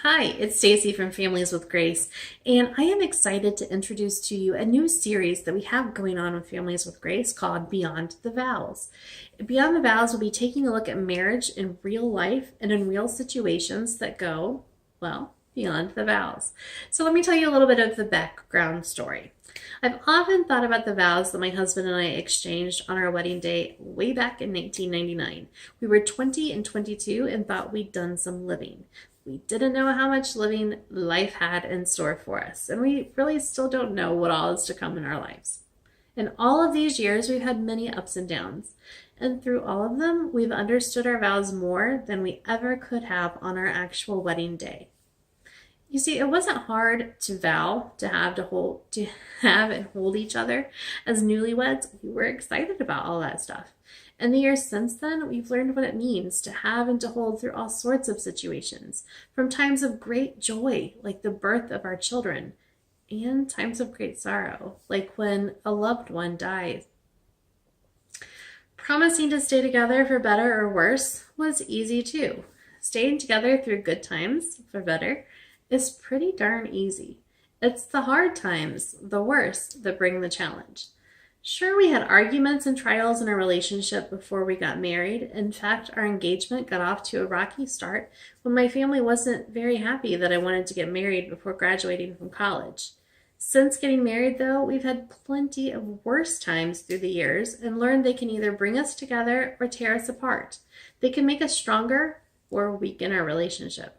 Hi, it's Stacy from Families with Grace, and I am excited to introduce to you a new series that we have going on with Families with Grace called Beyond the Vows. Beyond the Vows will be taking a look at marriage in real life and in real situations that go, well, beyond the vows. So let me tell you a little bit of the background story. I've often thought about the vows that my husband and I exchanged on our wedding day way back in 1999. We were 20 and 22 and thought we'd done some living. We didn't know how much living life had in store for us, and we really still don't know what all is to come in our lives. In all of these years, we've had many ups and downs, and through all of them, we've understood our vows more than we ever could have on our actual wedding day. You see, it wasn't hard to vow to have and hold each other as newlyweds. We were excited about all that stuff. In the years since then, we've learned what it means to have and to hold through all sorts of situations, from times of great joy, like the birth of our children, and times of great sorrow, like when a loved one dies. Promising to stay together for better or worse was easy too. Staying together through good times, for better, is pretty darn easy. It's the hard times, the worst, that bring the challenge. Sure, we had arguments and trials in our relationship before we got married. In fact, our engagement got off to a rocky start when my family wasn't very happy that I wanted to get married before graduating from college. Since getting married, though, we've had plenty of worse times through the years and learned they can either bring us together or tear us apart. They can make us stronger or weaken our relationship.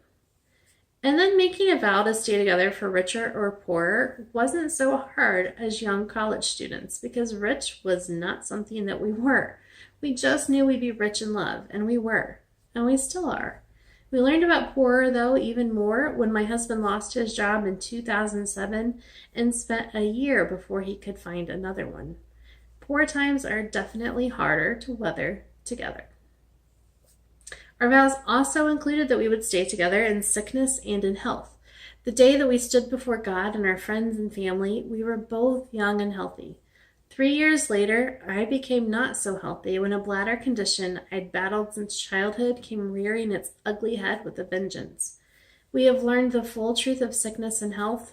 And then making a vow to stay together for richer or poorer wasn't so hard as young college students because rich was not something that we were. We just knew we'd be rich in love, and we were, and we still are. We learned about poorer, though, even more when my husband lost his job in 2007 and spent a year before he could find another one. Poor times are definitely harder to weather together. Our vows also included that we would stay together in sickness and in health. The day that we stood before God and our friends and family, we were both young and healthy. 3 years later, I became not so healthy when a bladder condition I'd battled since childhood came rearing its ugly head with a vengeance. We have learned the full truth of sickness and health,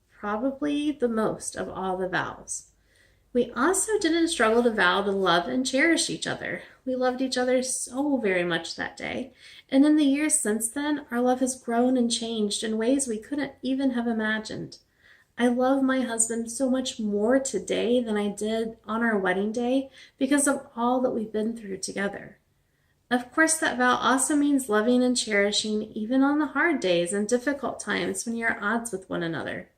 probably the most of all the vows. We also didn't struggle to vow to love and cherish each other. We loved each other so very much that day. And in the years since then, our love has grown and changed in ways we couldn't even have imagined. I love my husband so much more today than I did on our wedding day because of all that we've been through together. Of course, that vow also means loving and cherishing even on the hard days and difficult times when you're at odds with one another.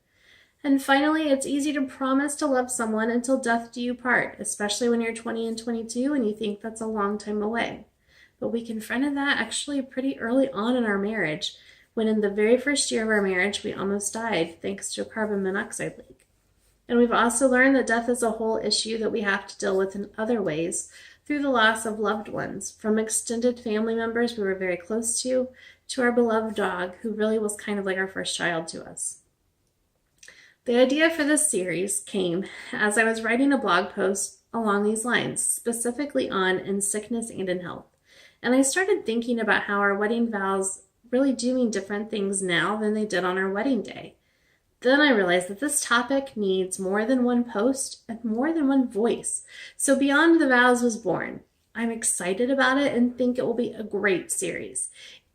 And finally, it's easy to promise to love someone until death do you part, especially when you're 20 and 22 and you think that's a long time away. But we confronted that actually pretty early on in our marriage, when in the very first year of our marriage, we almost died thanks to a carbon monoxide leak. And we've also learned that death is a whole issue that we have to deal with in other ways through the loss of loved ones, from extended family members we were very close to our beloved dog, who really was kind of like our first child to us. The idea for this series came as I was writing a blog post along these lines, specifically on in sickness and in health. And I started thinking about how our wedding vows really do mean different things now than they did on our wedding day. Then I realized that this topic needs more than one post and more than one voice. So Beyond the Vows was born. I'm excited about it and think it will be a great series.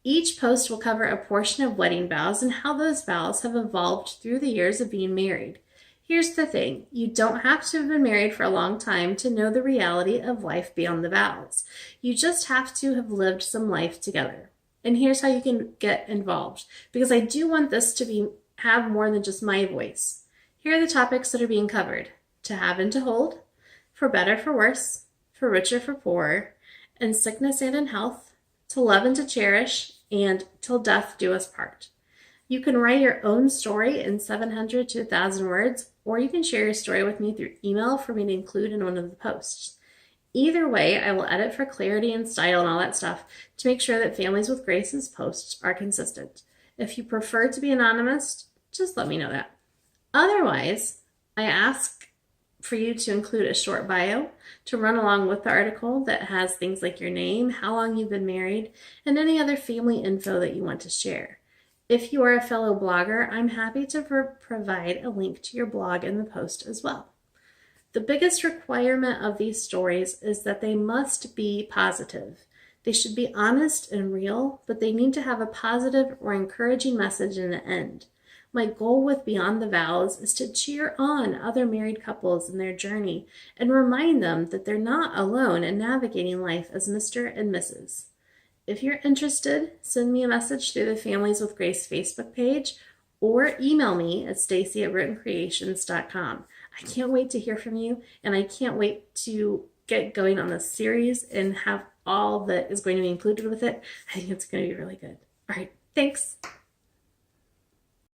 Each post will cover a portion of wedding vows and how those vows have evolved through the years of being married. Here's the thing, you don't have to have been married for a long time to know the reality of life beyond the vows. You just have to have lived some life together. And here's how you can get involved, because I do want this to have more than just my voice. Here are the topics that are being covered: to have and to hold, for better for worse, for richer for poorer, in sickness and in health, to love and to cherish, and till death do us part. You can write your own story in 700 to 1,000 words, or you can share your story with me through email for me to include in one of the posts. Either way, I will edit for clarity and style and all that stuff to make sure that Families with Grace's posts are consistent. If you prefer to be anonymous, just let me know that. Otherwise, I ask for you to include a short bio to run along with the article that has things like your name, how long you've been married, and any other family info that you want to share. If you are a fellow blogger, I'm happy to provide a link to your blog in the post as well. The biggest requirement of these stories is that they must be positive. They should be honest and real, but they need to have a positive or encouraging message in the end. My goal with Beyond the Vows is to cheer on other married couples in their journey and remind them that they're not alone in navigating life as Mr. and Mrs. If you're interested, send me a message through the Families with Grace Facebook page or email me at stacy@rootancreations.com. I can't wait to hear from you, and I can't wait to get going on this series and have all that is going to be included with it. I think it's going to be really good. All right, thanks.